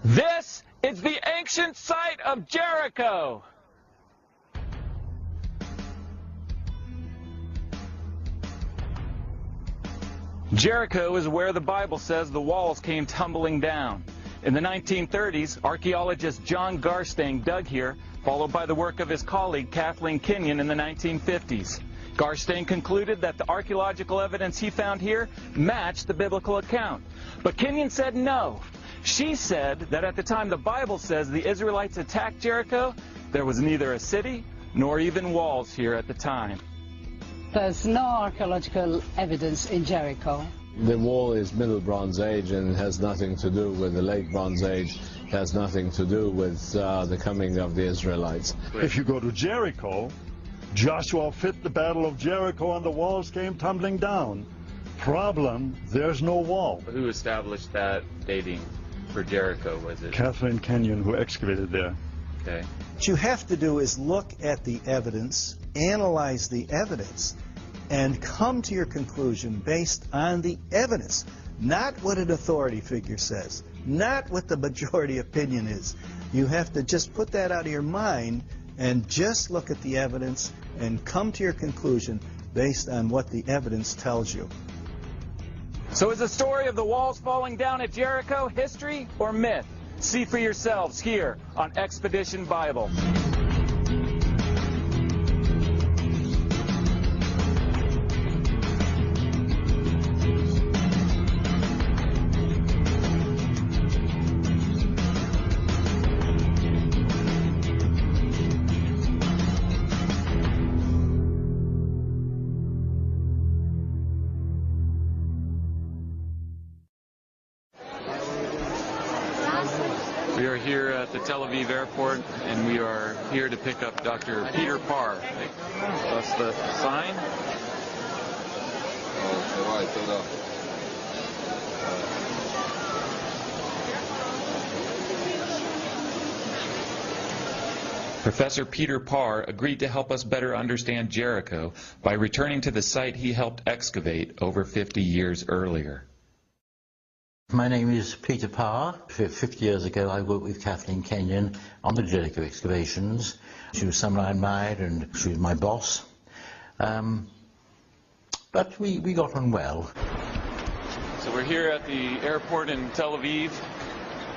This is the ancient site of Jericho. Jericho is where the Bible says the walls came tumbling down. In the 1930s, archaeologist John Garstang dug here, followed by the work of his colleague Kathleen Kenyon in the 1950s. Garstang concluded that the archaeological evidence he found here matched the biblical account. But Kenyon said no. She said that at the time the Bible says the Israelites attacked Jericho, there was neither a city nor even walls here at the time. There's no archaeological evidence in Jericho. The wall is Middle Bronze Age and has nothing to do with the Late Bronze Age. It has nothing to do with the coming of the Israelites. If you go to Jericho, Joshua fit the battle of Jericho and the walls came tumbling down. Problem, there's no wall. Who established that dating for Jericho, was it? Kathleen Kenyon, who excavated there. Okay. What you have to do is look at the evidence, analyze the evidence, and come to your conclusion based on the evidence, not what an authority figure says, not what the majority opinion is. You have to just put that out of your mind and just look at the evidence and come to your conclusion based on what the evidence tells you. So is the story of the walls falling down at Jericho history or myth? See for yourselves here on Expedition Bible. We are here at the Tel Aviv airport, and we are here to pick up Dr. Peter Parr. That's the sign. Professor Peter Parr agreed to help us better understand Jericho by returning to the site he helped excavate over 50 years earlier. My name is Peter Parr. 50 years ago I worked with Kathleen Kenyon on the Jericho excavations. She was someone I admired and she was my boss. But we got on well. So we're here at the airport in Tel Aviv.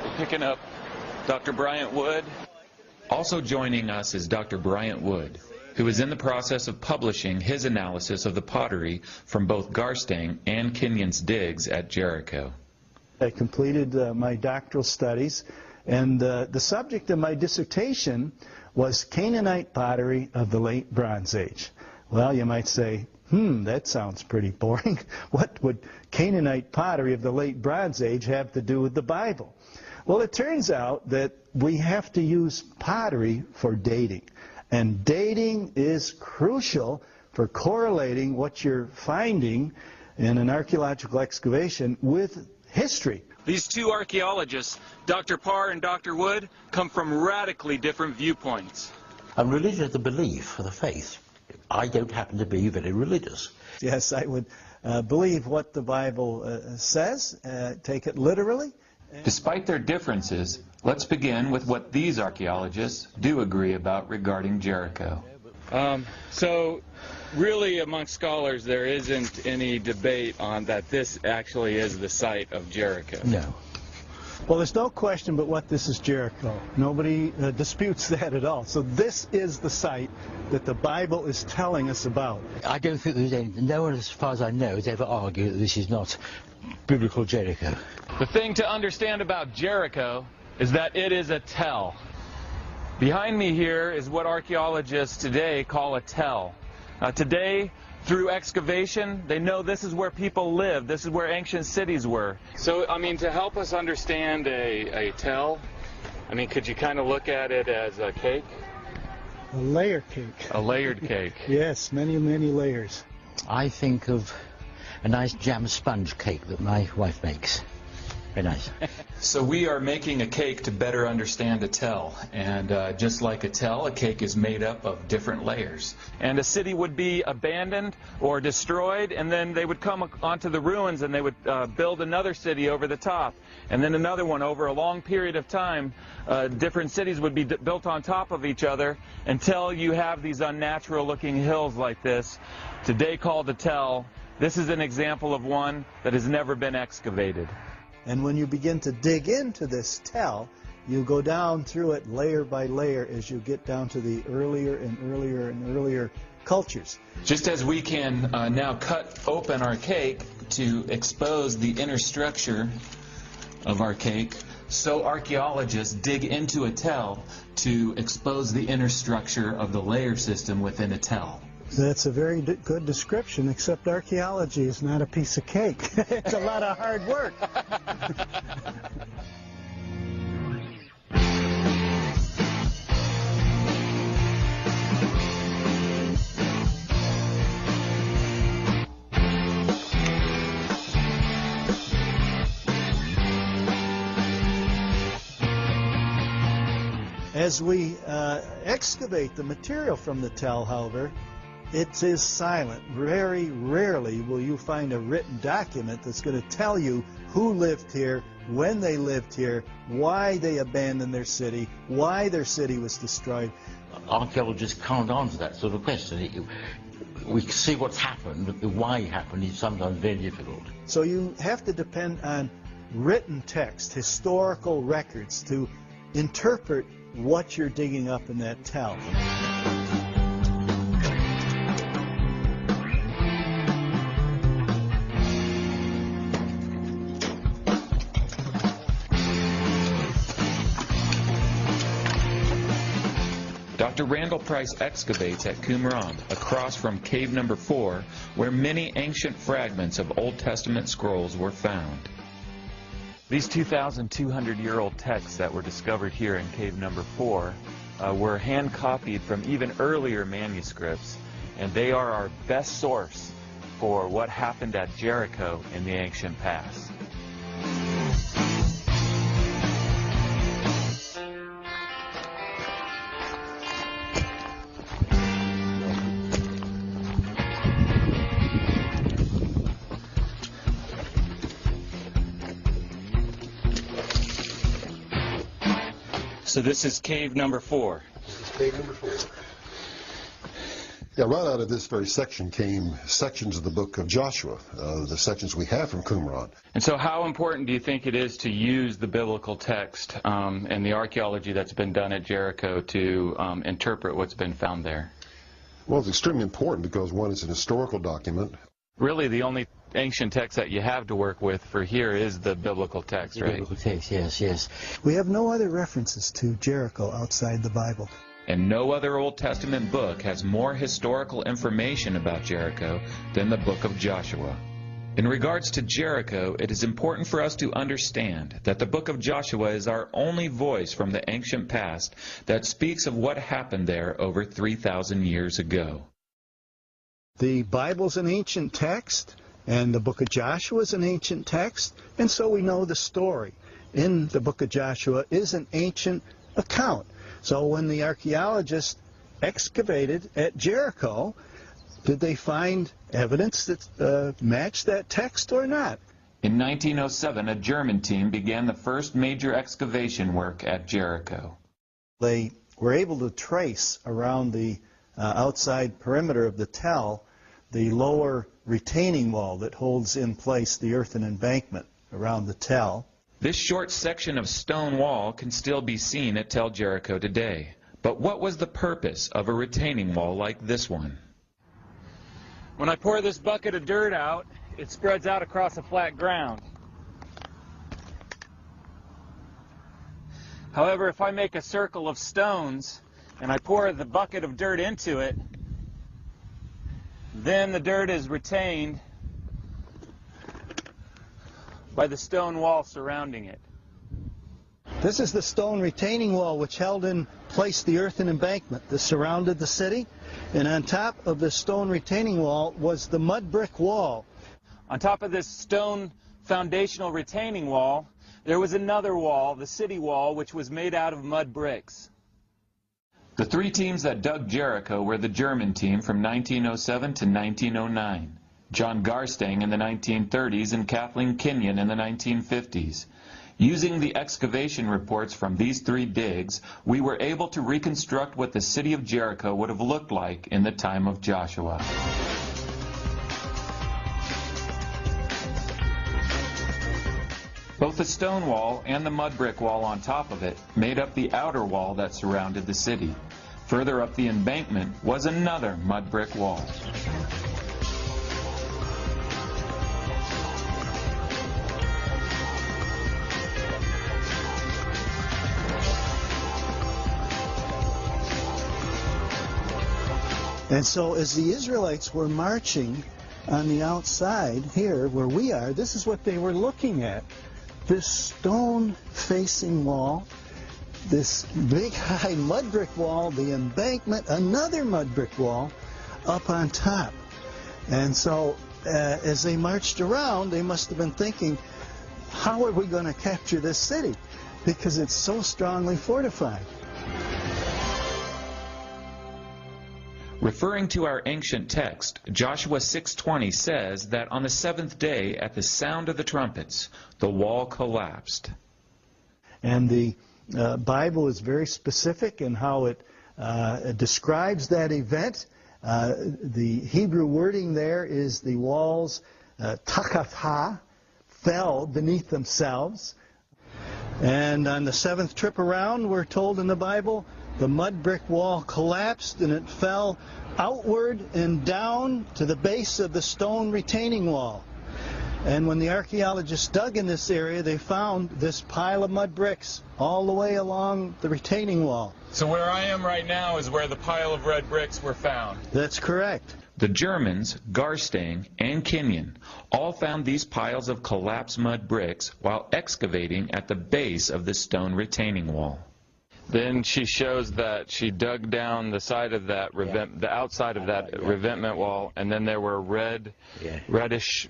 We're picking up Dr. Bryant Wood. Also joining us is Dr. Bryant Wood, who is in the process of publishing his analysis of the pottery from both Garstang and Kenyon's digs at Jericho. I completed my doctoral studies, and the subject of my dissertation was Canaanite pottery of the Late Bronze Age. Well, you might say, that sounds pretty boring. What would Canaanite pottery of the Late Bronze Age have to do with the Bible? Well, it turns out that we have to use pottery for dating, and dating is crucial for correlating what you're finding in an archaeological excavation with history. These two archaeologists, Dr. Parr and Dr. Wood, come from radically different viewpoints. And religion is the belief of the faith. I don't happen to be very religious. Yes, I would believe what the Bible says, take it literally. Despite their differences, let's begin with what these archaeologists do agree about regarding Jericho. So really amongst scholars there isn't any debate on that this actually is the site of Jericho. No. Well, there's no question but what this is Jericho. Nobody disputes that at all. So this is the site that the Bible is telling us about. I don't think there's any, no one as far as I know has ever argued that this is not biblical Jericho. The thing to understand about Jericho is that it is a tell. Behind me here is what archaeologists today call a tell. Today, through excavation, they know this is where people lived, this is where ancient cities were. So, I mean, to help us understand a tell, I mean, could you kind of look at it as a cake? A layer cake. A layered cake. Yes, many, many layers. I think of a nice jam sponge cake that my wife makes. Very nice. So we are making a cake to better understand a tell, and just like a tell, a cake is made up of different layers. And a city would be abandoned or destroyed, and then they would come onto the ruins and they would build another city over the top, and then another one over a long period of time. Different cities would be built on top of each other until you have these unnatural looking hills like this, today called a tell. This is an example of one that has never been excavated. And when you begin to dig into this tell, you go down through it layer by layer as you get down to the earlier and earlier and earlier cultures. Just as we can now cut open our cake to expose the inner structure of our cake, so archaeologists dig into a tell to expose the inner structure of the layer system within a tell. That's a very good description, except archaeology is not a piece of cake. It's a lot of hard work. As we excavate the material from the tell, however, it is silent. Very rarely will you find a written document that's going to tell you who lived here, when they lived here, why they abandoned their city, why their city was destroyed. Archaeologists can't answer that sort of question. We see what's happened, but the why it happened is sometimes very difficult. So you have to depend on written text, historical records, to interpret what you're digging up in that tell. Dr. Randall Price excavates at Qumran, across from cave number 4, where many ancient fragments of Old Testament scrolls were found. These 2,200-year-old texts that were discovered here in cave number 4 were hand-copied from even earlier manuscripts, and they are our best source for what happened at Jericho in the ancient past. So this is cave number 4. This is cave number 4. Yeah, right out of this very section came sections of the book of Joshua, the sections we have from Qumran. And so how important do you think it is to use the biblical text and the archaeology that's been done at Jericho to interpret what's been found there? Well, it's extremely important because, one, it's an historical document. Really, the only ancient text that you have to work with for here is the biblical text, right? Biblical text, yes, yes. We have no other references to Jericho outside the Bible. And no other Old Testament book has more historical information about Jericho than the book of Joshua. In regards to Jericho, it is important for us to understand that the book of Joshua is our only voice from the ancient past that speaks of what happened there over 3,000 years ago. The Bible's an ancient text, and the book of Joshua is an ancient text, and so we know the story in the book of Joshua is an ancient account. So when the archaeologists excavated at Jericho, did they find evidence that matched that text or not? In 1907, a German team began the first major excavation work at Jericho. They were able to trace around the outside perimeter of the tell the lower retaining wall that holds in place the earthen embankment around the tell. This short section of stone wall can still be seen at Tell Jericho today. But what was the purpose of a retaining wall like this one? When I pour this bucket of dirt out, it spreads out across a flat ground. However, if I make a circle of stones and I pour the bucket of dirt into it, then the dirt is retained by the stone wall surrounding it. This is the stone retaining wall which held in place the earthen embankment that surrounded the city, and on top of the stone retaining wall was the mud brick wall. On top of this stone foundational retaining wall, there was another wall, the city wall, which was made out of mud bricks. The three teams that dug Jericho were the German team from 1907 to 1909, John Garstang in the 1930s and Kathleen Kenyon in the 1950s. Using the excavation reports from these three digs, we were able to reconstruct what the city of Jericho would have looked like in the time of Joshua. Both the stone wall and the mud brick wall on top of it made up the outer wall that surrounded the city. Further up the embankment was another mud brick wall. And so as the Israelites were marching on the outside here where we are, this is what they were looking at. This stone-facing wall, this big high mud brick wall, the embankment, another mud brick wall up on top. And so as they marched around, they must have been thinking, how are we going to capture this city? Because it's so strongly fortified. Referring to our ancient text, Joshua 6:20 says that on the seventh day, at the sound of the trumpets, the wall collapsed. And the Bible is very specific in how it describes that event. The Hebrew wording there is the walls takatha, fell beneath themselves. And on the seventh trip around, we're told in the Bible, the mud brick wall collapsed and it fell outward and down to the base of the stone retaining wall. And when the archaeologists dug in this area, they found this pile of mud bricks all the way along the retaining wall. So where I am right now is where the pile of red bricks were found. That's correct. The Germans, Garstang and Kenyon, all found these piles of collapsed mud bricks while excavating at the base of the stone retaining wall. Then she shows that she dug down the side of that, the outside of that revetment wall, and then there were reddish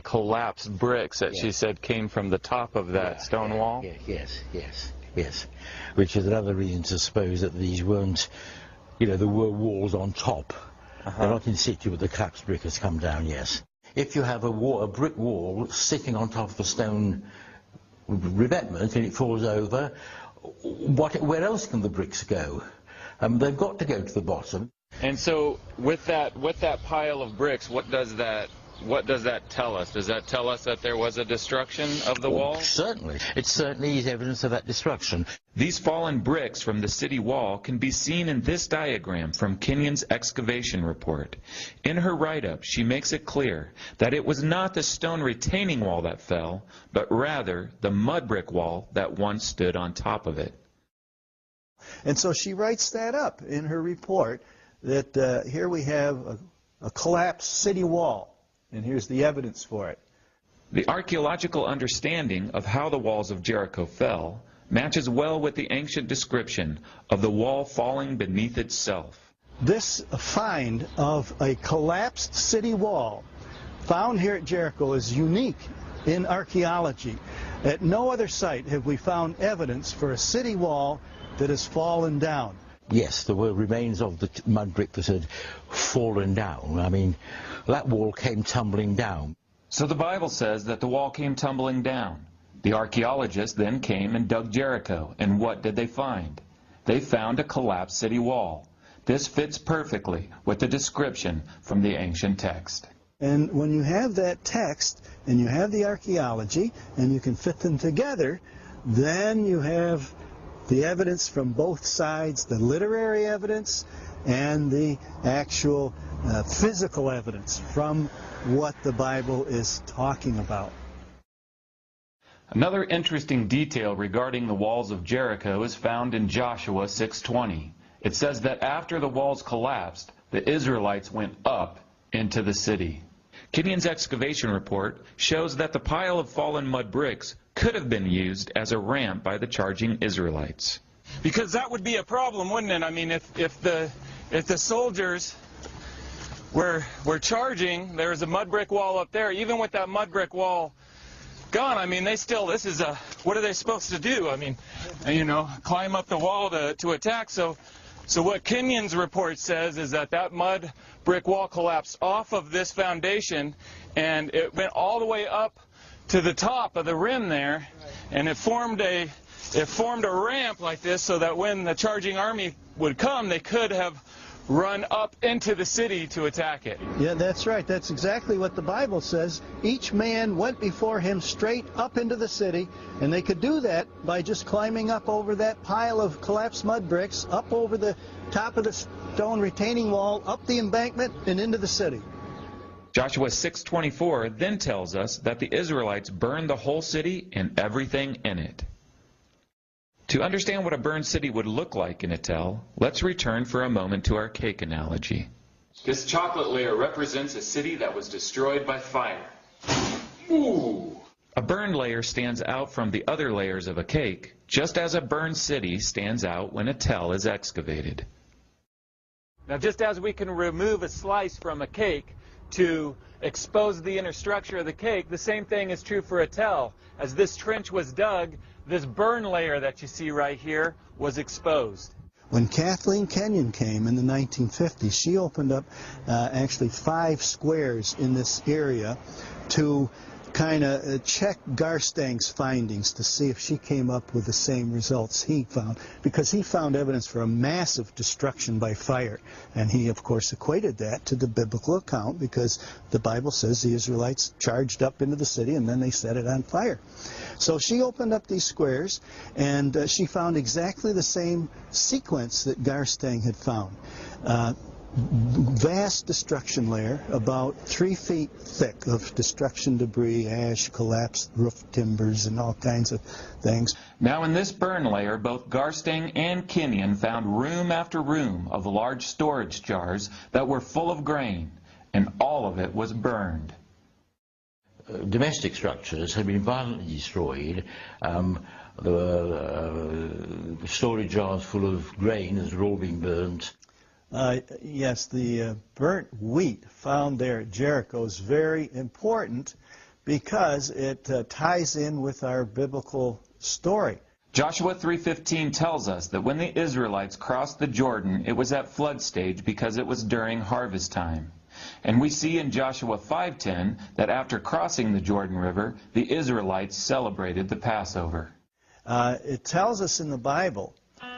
collapsed bricks that she said came from the top of that stone wall. Yes. Which is another reason to suppose that these weren't, there were walls on top. They're not in situ, but the collapsed brick has come down, yes. If you have a brick wall sitting on top of a stone revetment and it falls over, where else can the bricks go? They've got to go to the bottom. And so, with that pile of bricks, what does that tell us? Does that tell us that there was a destruction of the wall? Certainly. It certainly is evidence of that destruction. These fallen bricks from the city wall can be seen in this diagram from Kenyon's excavation report. In her write-up, she makes it clear that it was not the stone retaining wall that fell, but rather the mud brick wall that once stood on top of it. And so she writes that up in her report, that here we have a collapsed city wall. And here's the evidence for it. The archaeological understanding of how the walls of Jericho fell matches well with the ancient description of the wall falling beneath itself. This find of a collapsed city wall found here at Jericho is unique in archaeology. At no other site have we found evidence for a city wall that has fallen down. Yes, there were remains of the mud brick that had fallen down. I mean, that wall came tumbling down. So the Bible says that the wall came tumbling down. The archaeologists then came and dug Jericho, and what did they find? They found a collapsed city wall. This fits perfectly with the description from the ancient text. And when you have that text, and you have the archaeology, and you can fit them together, then you have the evidence from both sides, the literary evidence and the actual physical evidence from what the Bible is talking about. Another interesting detail regarding the walls of Jericho is found in Joshua 6:20. It says that after the walls collapsed, the Israelites went up into the city. Kenyon's excavation report shows that the pile of fallen mud bricks could have been used as a ramp by the charging Israelites. Because that would be a problem, wouldn't it? I mean, if the soldiers were charging, there's a mud brick wall up there. Even with that mud brick wall gone, I mean, this is a what are they supposed to do? I mean, you know, climb up the wall to attack. So what Kenyon's report says is that mud brick wall collapsed off of this foundation, and it went all the way up to the top of the rim there, and it formed a ramp like this so that when the charging army would come, they could have run up into the city to attack it. Yeah, that's right. That's exactly what the Bible says. Each man went before him straight up into the city, and they could do that by just climbing up over that pile of collapsed mud bricks, up over the top of the stone retaining wall, up the embankment, and into the city. Joshua 6:24 then tells us that the Israelites burned the whole city and everything in it. To understand what a burned city would look like in Etel, let's return for a moment to our cake analogy. This chocolate layer represents a city that was destroyed by fire. Ooh! A burned layer stands out from the other layers of a cake, just as a burned city stands out when Etel is excavated. Now, just as we can remove a slice from a cake to expose the inner structure of the cake, the same thing is true for Etel. As this trench was dug, this burn layer that you see right here was exposed. When Kathleen Kenyon came in the 1950s, she opened up actually 5 squares in this area to kind of check Garstang's findings to see if she came up with the same results he found, because he found evidence for a massive destruction by fire, and he of course equated that to the biblical account, because the Bible says the Israelites charged up into the city and then they set it on fire. So she opened up these squares, and she found exactly the same sequence that Garstang had found. Vast destruction layer, about 3 feet thick of destruction debris, ash, collapsed roof timbers, and all kinds of things. Now in this burn layer, both Garstang and Kenyon found room after room of large storage jars that were full of grain, and all of it was burned. Domestic structures had been violently destroyed. There were storage jars full of grain that had all been burnt. Yes, the burnt wheat found there at Jericho is very important because it ties in with our biblical story. Joshua 3:15 tells us that when the Israelites crossed the Jordan, it was at flood stage because it was during harvest time. And we see in Joshua 5:10 that after crossing the Jordan River, the Israelites celebrated the Passover. It tells us in the Bible,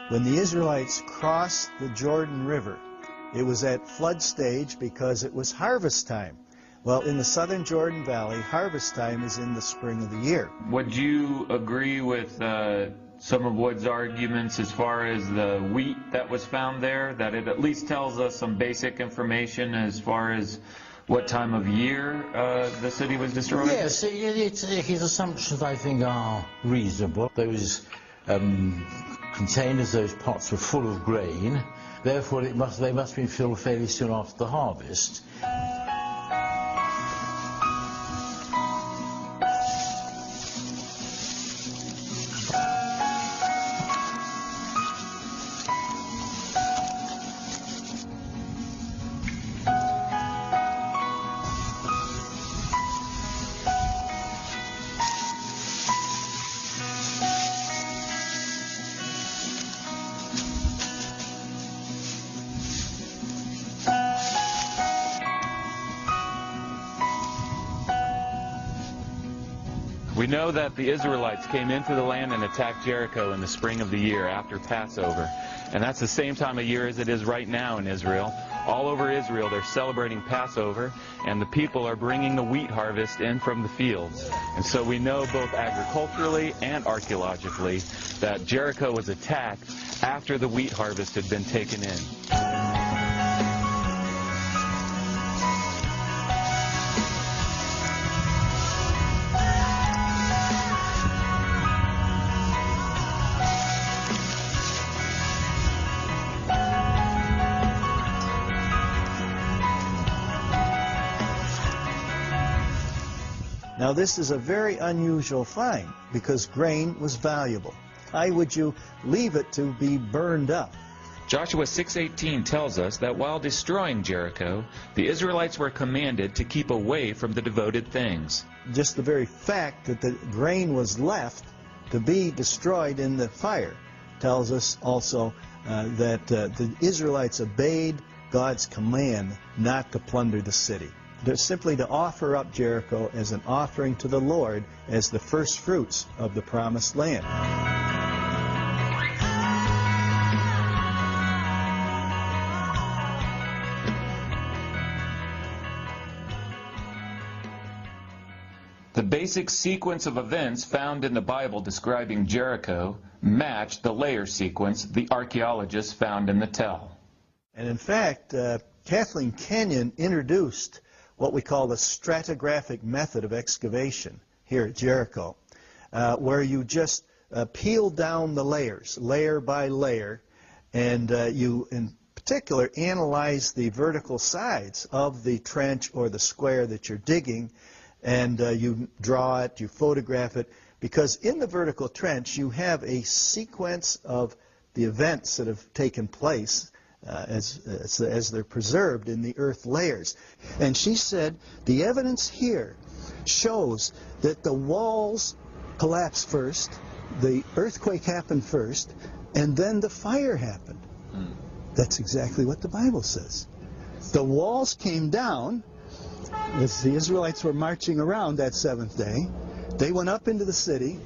when the Israelites crossed the Jordan River, it was at flood stage because it was harvest time. Well, in the southern Jordan Valley, harvest time is in the spring of the year. Would you agree with some of Wood's arguments as far as the wheat that was found there, that it at least tells us some basic information as far as what time of year the city was destroyed? Yes, his assumptions, I think, are reasonable. Those containers, those pots were full of grain. Therefore, they must have been filled fairly soon after the harvest. We know that the Israelites came into the land and attacked Jericho in the spring of the year after Passover. And that's the same time of year as it is right now in Israel. All over Israel, they're celebrating Passover, and the people are bringing the wheat harvest in from the fields. And so we know both agriculturally and archaeologically that Jericho was attacked after the wheat harvest had been taken in. Now this is a very unusual find because grain was valuable. Why would you leave it to be burned up? Joshua 6:18 tells us that while destroying Jericho, the Israelites were commanded to keep away from the devoted things. Just the very fact that the grain was left to be destroyed in the fire. Tells us also that the Israelites obeyed God's command not to plunder the city. They're simply to offer up Jericho as an offering to the Lord as the first fruits of the promised land. The basic sequence of events found in the Bible describing Jericho matched the layer sequence the archaeologists found in the tell. And in fact, Kathleen Kenyon introduced what we call the stratigraphic method of excavation here at Jericho, where you just peel down the layers, layer by layer, and you, in particular, analyze the vertical sides of the trench or the square that you're digging, and you draw it, you photograph it, because in the vertical trench you have a sequence of the events that have taken place as they're preserved in the earth layers. And she said the evidence here shows that the walls collapsed first, the earthquake happened first, and then the fire happened. That's exactly what the Bible says. The walls came down as the Israelites were marching around that seventh day. They went up into the city,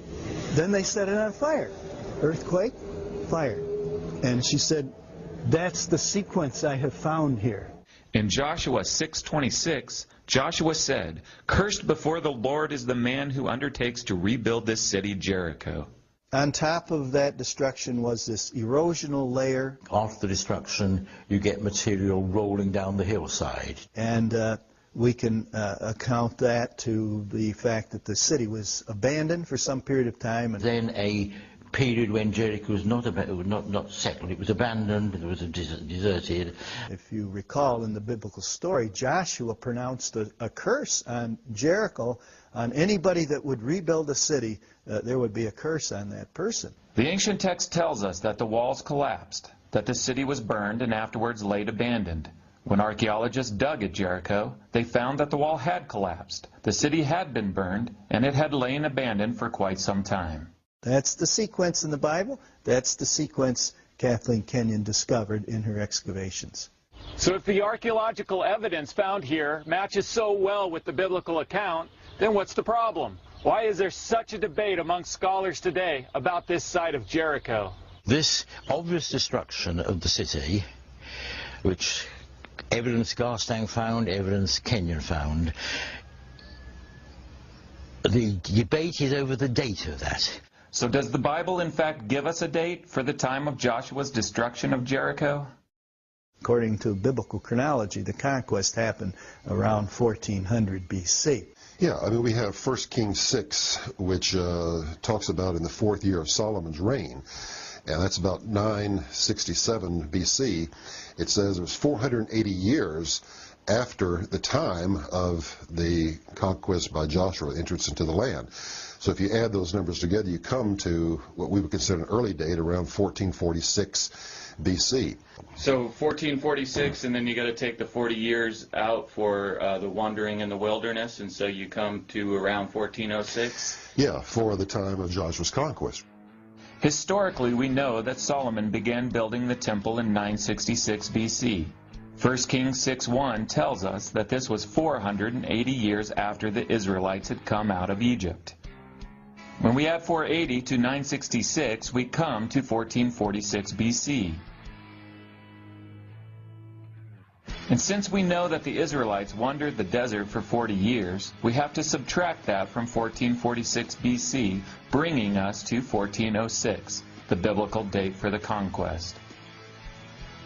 then they set it on fire. Earthquake, fire. And she said, that's the sequence I have found here. In Joshua 6:26, Joshua said, "Cursed before the Lord is the man who undertakes to rebuild this city Jericho." On top of that destruction was this erosional layer. After the destruction, you get material rolling down the hillside. And we can account that to the fact that the city was abandoned for some period of time. And then a period when Jericho was not settled. It was abandoned, it was deserted. If you recall in the biblical story, Joshua pronounced a curse on Jericho. On anybody that would rebuild a city, there would be a curse on that person. The ancient text tells us that the walls collapsed, that the city was burned and afterwards laid abandoned. When archaeologists dug at Jericho, they found that the wall had collapsed. The city had been burned, and it had lain abandoned for quite some time. That's the sequence in the Bible. That's the sequence Kathleen Kenyon discovered in her excavations. So if the archaeological evidence found here matches so well with the biblical account, then what's the problem? Why is there such a debate among scholars today about this site of Jericho? This obvious destruction of the city, which evidence Garstang found, evidence Kenyon found, the debate is over the date of that. So does the Bible in fact give us a date for the time of Joshua's destruction of Jericho? According to biblical chronology, the conquest happened around 1400 BC. Yeah, I mean, we have 1 Kings 6, which talks about in the 4th year of Solomon's reign, and that's about 967 BC. It says it was 480 years after the time of the conquest by Joshua, entrance into the land. So if you add those numbers together, you come to what we would consider an early date, around 1446 BC. So 1446, and then you got to take the 40 years out for the wandering in the wilderness, and so you come to around 1406? Yeah, for the time of Joshua's conquest. Historically, we know that Solomon began building the temple in 966 BC. 1 Kings 6:1 tells us that this was 480 years after the Israelites had come out of Egypt. When we add 480 to 966, we come to 1446 BC. And since we know that the Israelites wandered the desert for 40 years, we have to subtract that from 1446 BC, bringing us to 1406, the biblical date for the conquest.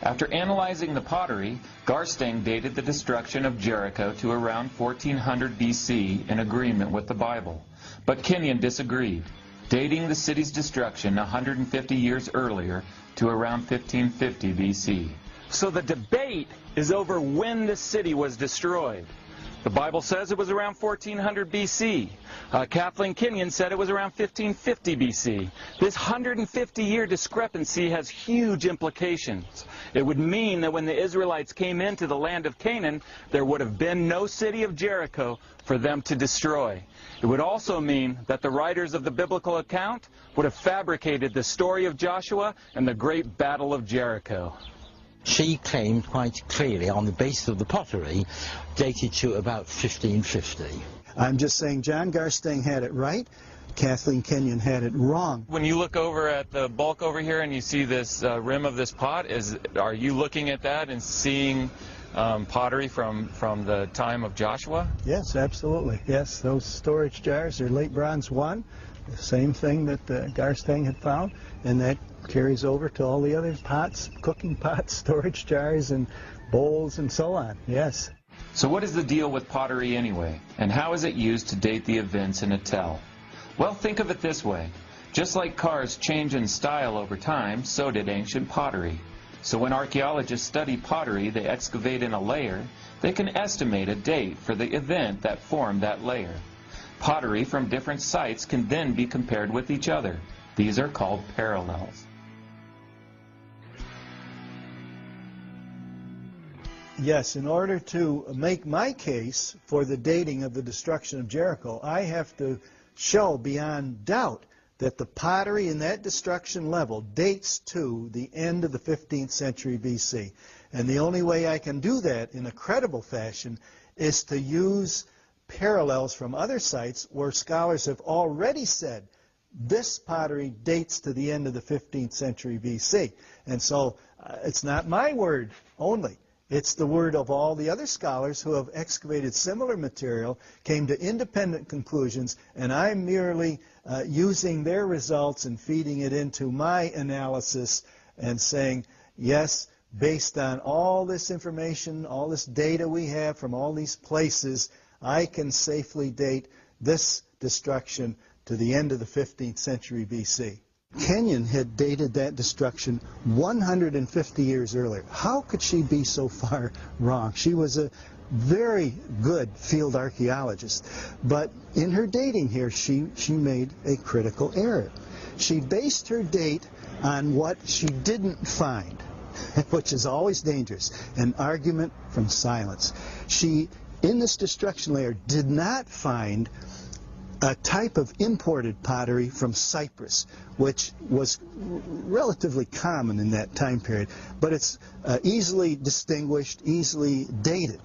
After analyzing the pottery, Garstang dated the destruction of Jericho to around 1400 BC in agreement with the Bible. But Kenyon disagreed, dating the city's destruction 150 years earlier to around 1550 BC. So the debate is over when the city was destroyed. The Bible says it was around 1400 BC. Kathleen Kenyon said it was around 1550 BC. This 150-year discrepancy has huge implications. It would mean that when the Israelites came into the land of Canaan, there would have been no city of Jericho for them to destroy. It would also mean that the writers of the biblical account would have fabricated the story of Joshua and the great battle of Jericho. She claimed quite clearly, on the basis of the pottery, dated to about 1550. I'm just saying John Garstang had it right, Kathleen Kenyon had it wrong. When you look over at the bulk over here and you see this rim of this pot, are you looking at that and seeing pottery from the time of Joshua? Yes, absolutely. Yes, those storage jars are late bronze 1, the same thing that Garstang had found, and that carries over to all the other pots, cooking pots, storage jars, and bowls, and so on. Yes. So what is the deal with pottery anyway? And how is it used to date the events in a tell? Well, think of it this way. Just like cars change in style over time, so did ancient pottery. So when archaeologists study pottery they excavate in a layer, they can estimate a date for the event that formed that layer. Pottery from different sites can then be compared with each other. These are called parallels. Yes, in order to make my case for the dating of the destruction of Jericho, I have to show beyond doubt that the pottery in that destruction level dates to the end of the 15th century BC. And the only way I can do that in a credible fashion is to use parallels from other sites where scholars have already said this pottery dates to the end of the 15th century BC. And so it's not my word only. It's the word of all the other scholars who have excavated similar material, came to independent conclusions, and I'm merely using their results and feeding it into my analysis and saying, yes, based on all this information, all this data we have from all these places, I can safely date this destruction to the end of the 15th century BC. Kenyon had dated that destruction 150 years earlier. How could she be so far wrong? She was a very good field archaeologist, but in her dating here, she made a critical error. She based her date on what she didn't find, which is always dangerous, an argument from silence. She, in this destruction layer, did not find a type of imported pottery from Cyprus, which was relatively common in that time period, but it's easily distinguished, easily dated.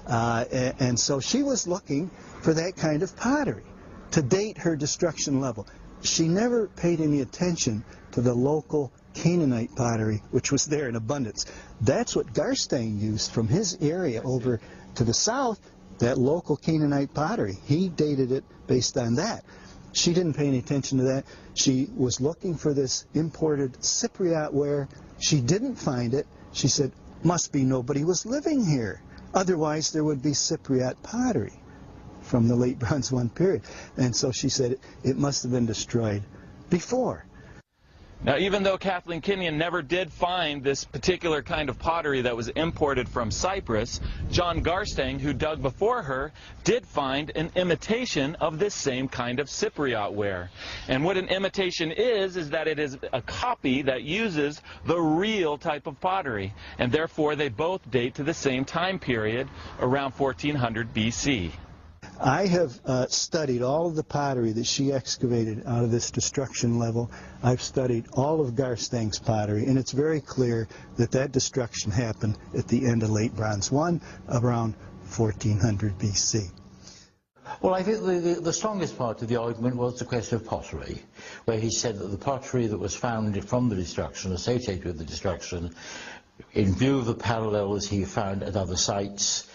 And so she was looking for that kind of pottery to date her destruction level. She never paid any attention to the local Canaanite pottery, which was there in abundance. That's what Garstang used from his area over to the south, that local Canaanite pottery. He dated it based on that. She didn't pay any attention to that. She was looking for this imported Cypriot ware. She didn't find it. She said, must be nobody was living here. Otherwise there would be Cypriot pottery from the late Bronze 1 period. And so she said it must have been destroyed before. Now, even though Kathleen Kenyon never did find this particular kind of pottery that was imported from Cyprus, John Garstang, who dug before her, did find an imitation of this same kind of Cypriot ware. And what an imitation is that it is a copy that uses the real type of pottery. And therefore, they both date to the same time period, around 1400 BC. I have studied all of the pottery that she excavated out of this destruction level. I've studied all of Garstang's pottery, and it's very clear that that destruction happened at the end of late Bronze 1, around 1400 BC. Well, I think the strongest part of the argument was the question of pottery, where he said that the pottery that was found from the destruction, associated with the destruction, in view of the parallels he found at other sites,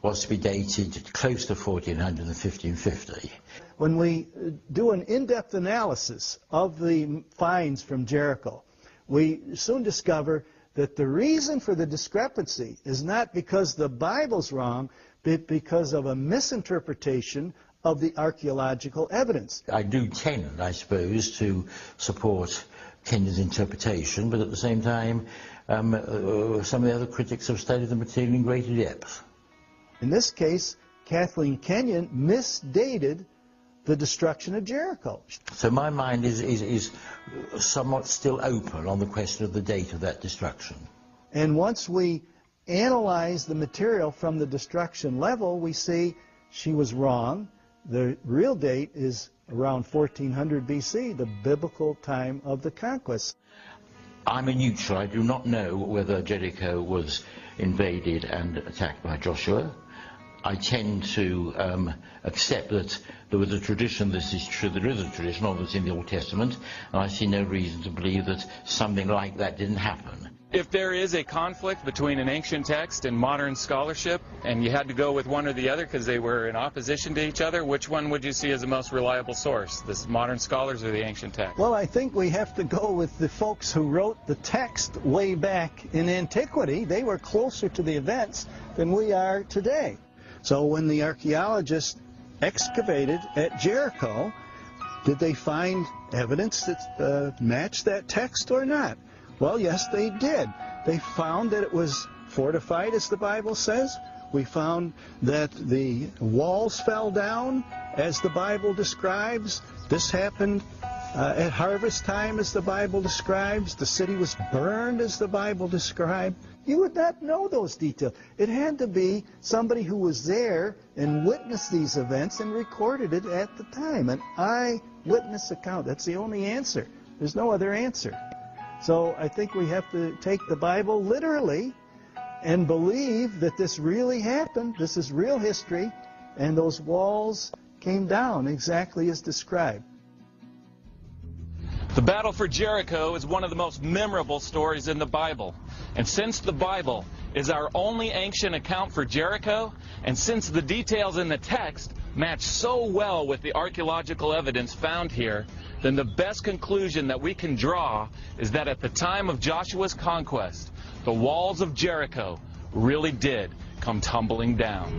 was to be dated close to 1400 and 1550. When we do an in-depth analysis of the finds from Jericho, we soon discover that the reason for the discrepancy is not because the Bible's wrong, but because of a misinterpretation of the archaeological evidence. I do tend, I suppose, to support Kenyon's interpretation, but at the same time, some of the other critics have studied the material in greater depth. In this case, Kathleen Kenyon misdated the destruction of Jericho. So my mind is somewhat still open on the question of the date of that destruction. And once we analyze the material from the destruction level, we see she was wrong. The real date is around 1400 BC, the biblical time of the conquest. I'm a neutral. I do not know whether Jericho was invaded and attacked by Joshua. I tend to accept that there was a tradition, this is true, there is a tradition, obviously in the Old Testament, and I see no reason to believe that something like that didn't happen. If there is a conflict between an ancient text and modern scholarship, and you had to go with one or the other because they were in opposition to each other, which one would you see as the most reliable source, the modern scholars or the ancient text? Well, I think we have to go with the folks who wrote the text way back in antiquity. They were closer to the events than we are today. So when the archaeologists excavated at Jericho, did they find evidence that matched that text or not? Well, yes, they did. They found that it was fortified, as the Bible says. We found that the walls fell down, as the Bible describes. This happened at harvest time, as the Bible describes. The city was burned, as the Bible described. You would not know those details. It had to be somebody who was there and witnessed these events and recorded it at the time. An eyewitness account. That's the only answer. There's no other answer. So I think we have to take the Bible literally and believe that this really happened. This is real history, and those walls came down exactly as described. The battle for Jericho is one of the most memorable stories in the Bible. And since the Bible is our only ancient account for Jericho, and since the details in the text match so well with the archaeological evidence found here, then the best conclusion that we can draw is that at the time of Joshua's conquest, the walls of Jericho really did come tumbling down.